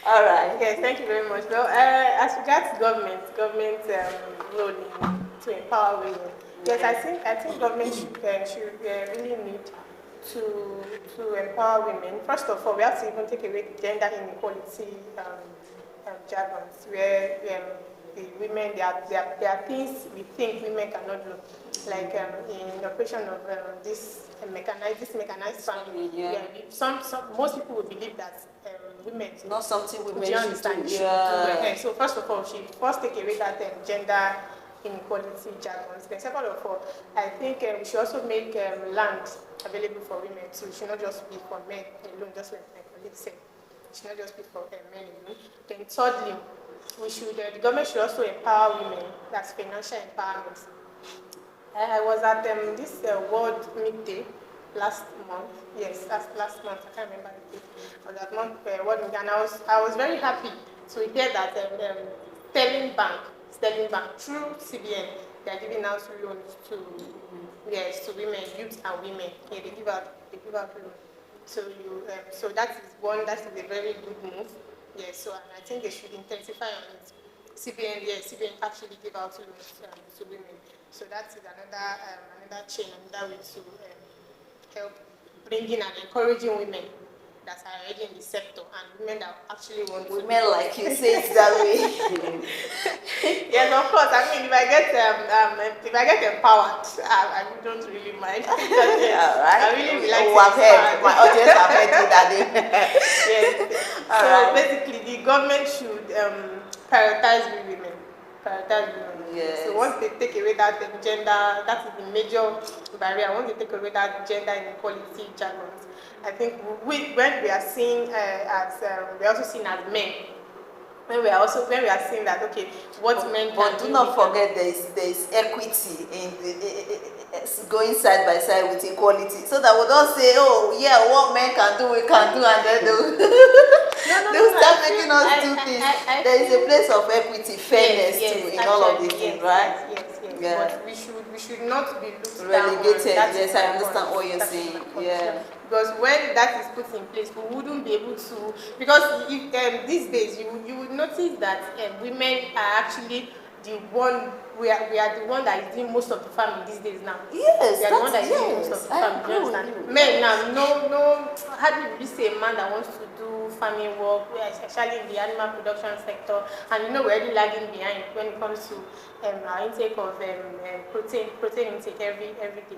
All right. Yes, thank you very much. Well, as regards government role to empower women, yes, I think government should really need to empower women. First of all, we have to even take away the gender inequality jargons, where the women there are things we think women cannot do, like in operation of this mechanized farming. Yeah. Some most people would believe that women Not something women do you should understand? do. Should do Yeah. So first of all, she first take away that gender inequality jargons. Then second of all, I think we should also make land available for women too. It should not just be for men alone, just like my colleague said. It should not just be for men alone. Then thirdly, the government should also empower women. That's financial empowerment. I was at this World Meat Day last month. Yes, that's last month. I can't remember the date. I was at World Meat Day, and I was very happy to hear that Sterling Bank through CBN, they are giving out loans to to women, youth and women. Yeah, they give out loans. So that is a very good move. Yes, so and I think they should intensify on it. CBN actually give out loans to women. So that is another chain, another way to help bringing and encouraging women that are already in the sector and women that actually want to. Women like you say it that way. Yes, of course. I mean, if I get empowered, I don't really mind. Because, All right. I really would like to. I've heard. My audience have heard you that day. Yes. All So right. basically, the government should prioritize women. Yes. So once they take away that gender, that is the major barrier. Once they take away that gender inequality jargons, I think when we are seeing we are also seen as men. When we are seeing that what men but can do not forget there is equity in going side by side with equality, so that we don't say, oh yeah, what men can do we can do, and then they'll start making us do things. There is a place of equity, fairness too in all of these things, right? Yes. Yeah. But we should not be looked Relegated. down on. Yes, I understand what you're saying. Yeah. Because when that is put in place, we wouldn't be able to. Because if, these days, you would notice that women are actually the one. We are the one that is doing most of the farming these days now. Yes, we are the one that is doing most of the farming. I agree with you. Men now, no. Hardly will you see a man that wants to do farming work, especially in the animal production sector. And we're already lagging behind when it comes to our intake of protein intake every day.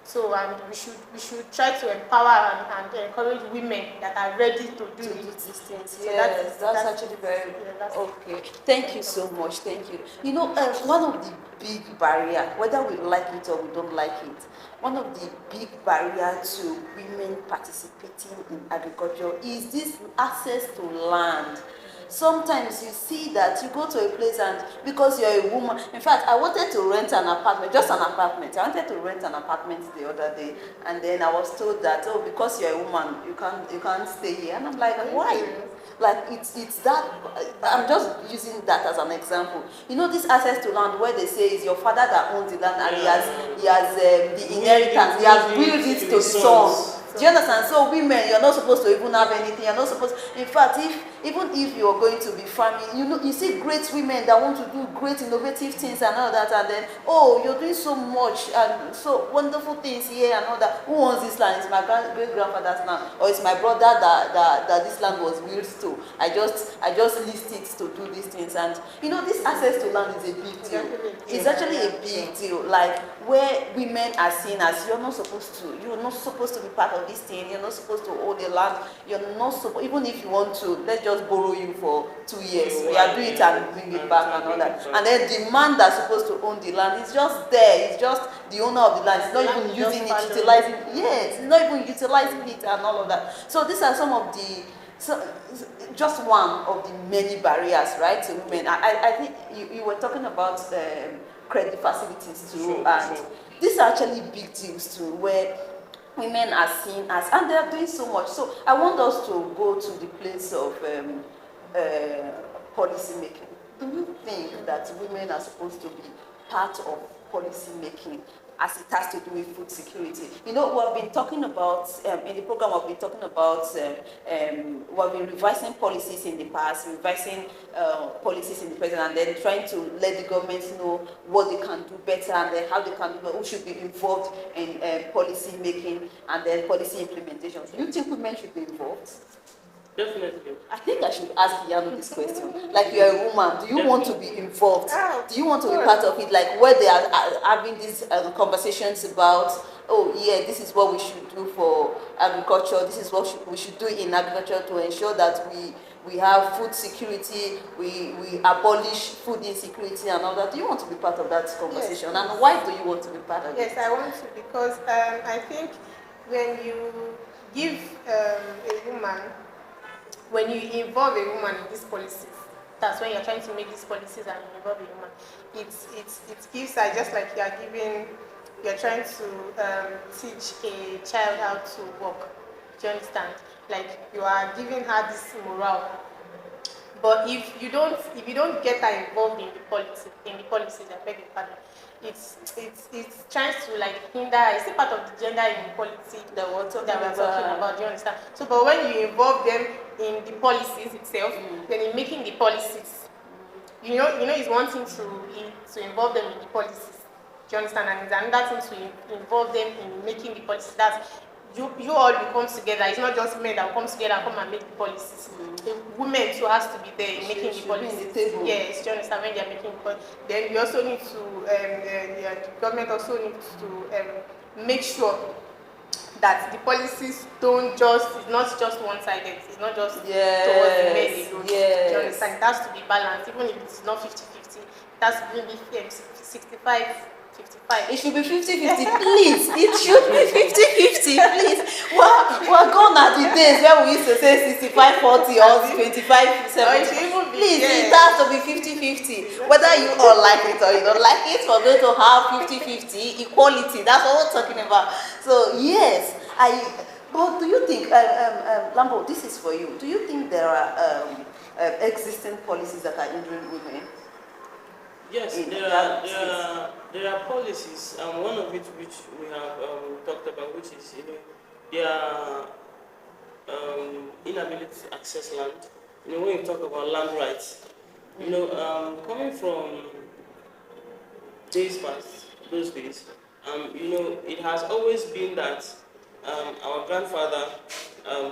So we should try to empower and encourage women that are ready to do these things. So yes, that's actually very okay. Thank you so much. Thank you. One of the big barrier, whether we like it or we don't like it, one of the big barrier to women participating in agriculture is this access to land. Sometimes you see that you go to a place and because you're a woman, in fact, I wanted to rent an apartment, just an apartment. I wanted to rent an apartment the other day, and then I was told that, oh, because you're a woman, you can't stay here. And I'm like, why? Like it's that. I'm just using that as an example. This access to land where they say it's your father that owns the land and he has the inheritance. He has built it to son. Do you understand? So women, you're not supposed to even have anything. You're not supposed. In fact, even if you're going to be farming, you see great women that want to do great innovative things and all that, and then you're doing so much and so wonderful things here and all that. Who owns this land? It's my great grandfather's land, or it's my brother that this land was built to. I just list it to do these things, and this access to land is a big deal. It's actually a big deal. Like where women are seen as you're not supposed to be part of this thing. You're not supposed to own the land. You're not supposed, even if you want to, let's just borrow you for 2 years. We are doing it and bring it back and all that. And then the man that's supposed to own the land is just there. It's just the owner of the land. It's not even using it, utilizing it. Yes, it's not even utilizing it and all of that. So these are some of the, just one of the many barriers, right, to women. I think you were talking about credit facilities too, and these are actually big deals too, where women are seen as, and they are doing so much. So I want us to go to the place of policy making. Do you think that women are supposed to be part of policy making? as it has to do with food security. You know, we've been talking about, in the program, we've been talking about, we've been revising policies in the past, revising policies in the present, and then trying to let the government know what they can do better, and then how they can do, who should be involved in policy making and then policy implementation. Do you think women should be involved? Definitely. I think I should ask Yano this question. Like, you're a woman, do you want to be involved? Do you want to be part of it? Like, where they are having these conversations about, oh yeah, this is what we should do for agriculture, this is what we should do in agriculture to ensure that we have food security, we abolish food insecurity and all that. Do you want to be part of that conversation? Yes. And why do you want to be part of it? Yes, I want to, because I think when you give a woman, when you involve a woman in these policies, that's when you're trying to make these policies and involve a woman. It gives her, just like you're trying to teach a child how to walk. Do you understand? Like, you are giving her this morale. But if you don't get her involved in the policies, I beg your pardon, it's trying to like hinder. It's still part of the gender inequality that we're talking about. Do you understand? So, but when you involve them in the policies itself, then in making the policies, you know, it's one thing to involve them in the policies. Do you understand? And it's another thing to involve them in making the policies. That's you all will come together. It's not just men that will come together and come and make the policies. Women too has to be there in making the policies. Yes, do you understand? When they are making the policies, then we also need to the government also needs to make sure that the policies it's not just one-sided. It's not just towards the men alone. Do you understand? It has to be balanced, even if it's not 50-50. It has to be 65. 55. It should be 50-50, please. It should be 50-50, please. We're gone at the days where we used to say 65-40 or 25-70. Please, it has to be 50-50. Whether you all like it or you don't like it, we're going to have 50-50 equality. That's what we're talking about. So yes, but do you think, Lambo, this is for you. Do you think there are existing policies that are hindering women? Yes, there are policies, one of which we have talked about, which is their inability to access land. When you talk about land rights, coming from days past, those days, it has always been that our grandfather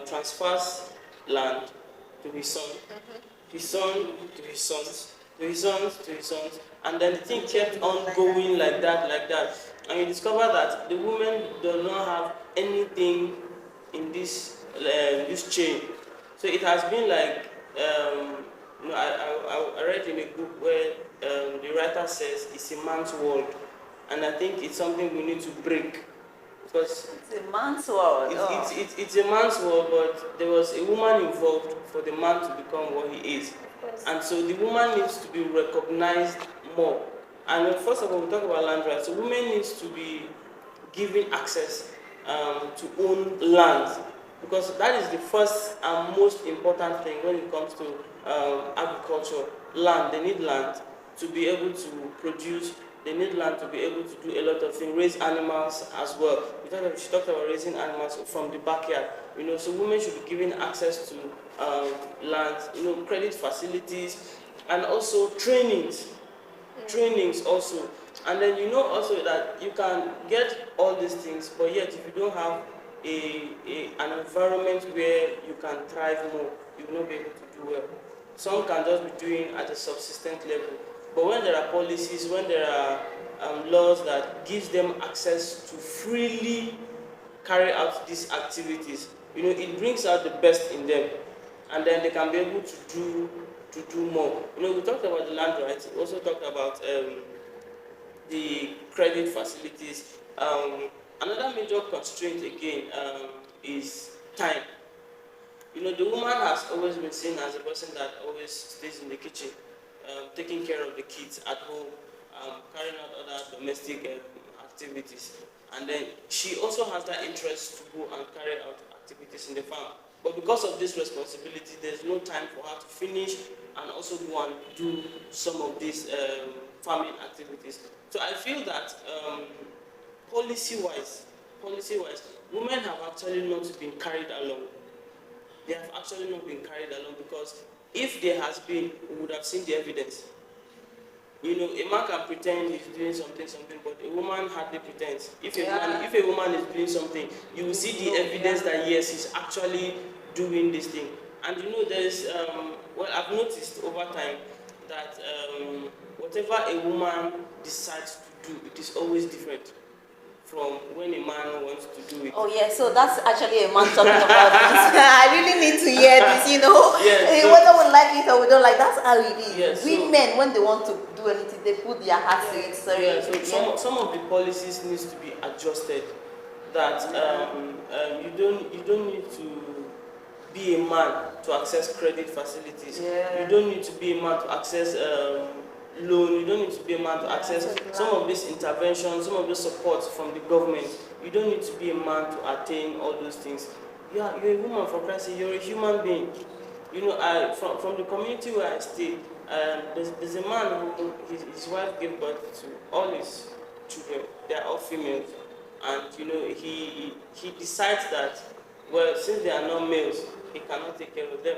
transfers land to his son, his son to his sons, to his sons, to his sons, and then the thing kept on going like that, and you discover that the woman does not have anything in this chain. So it has been like, I read in a book where the writer says it's a man's world, and I think it's something we need to break. Because it's a man's world. It's a man's world, but there was a woman involved for the man to become what he is. And so the woman needs to be recognized more. And first of all, we talk about land rights. So women needs to be given access to own land, because that is the first and most important thing when it comes to agriculture. Land. They need land to be able to produce. They need land to be able to do a lot of things, raise animals as well. She talked about raising animals from the backyard. So women should be given access to land, credit facilities, and also trainings also. And then also that you can get all these things, but yet if you don't have an environment where you can thrive more, you will not be able to do well. Some can just be doing at a subsistent level. But when there are policies, when there are laws that gives them access to freely carry out these activities, it brings out the best in them, and then they can be able to do more. We talked about the land rights. We also talked about the credit facilities. Another major constraint again is time. The woman has always been seen as a person that always stays in the kitchen, taking care of the kids at home, carrying out other domestic activities. And then she also has that interest to go and carry out activities in the farm. But because of this responsibility, there's no time for her to finish and also go and do some of these farming activities. So I feel that policy-wise, women have actually not been carried along. They have actually not been carried along, because if there has been, we would have seen the evidence. You know, a man can pretend he's doing something, but a woman hardly pretends. If a woman is doing something, you will see the evidence that yes, he's actually doing this thing. And you know, there's well, I've noticed over time that whatever a woman decides to do, it is always different from when a man wants to do it. Oh yeah, so that's actually a man talking about this. I really need to hear this, you know. Yes, Whether we like it or we don't like, that's how it is. Yes, Women, when they want to do anything, they put their hearts to it. Sorry. Yeah, so some of the policies needs to be adjusted. That you don't need to be a man to access credit facilities. Yeah. You don't need to be a man to access loan. You don't need to be a man to access some of these interventions, some of the support from the government. You don't need to be a man to attain all those things. You're a woman, for Christ's sake. You're a human being. You know, from the community where I stay, there's a man who his wife gave birth to all his children. They are all females, and you know he decides that, well, since they are not males, he cannot take care of them.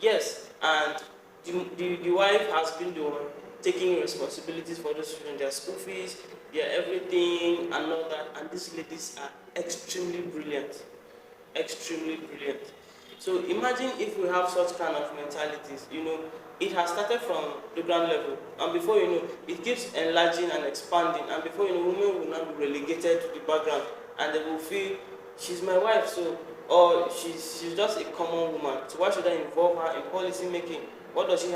Yes, and the wife has been the one taking responsibilities for those children, their school fees, their everything, and all that. And these ladies are extremely brilliant, extremely brilliant. So imagine if we have such kind of mentalities. You know, it has started from the ground level, and before you know, it keeps enlarging and expanding, and before you know, women will not be relegated to the background, and they will feel, she's my wife, so, or she's just a common woman, so why should I involve her in policy making? What does she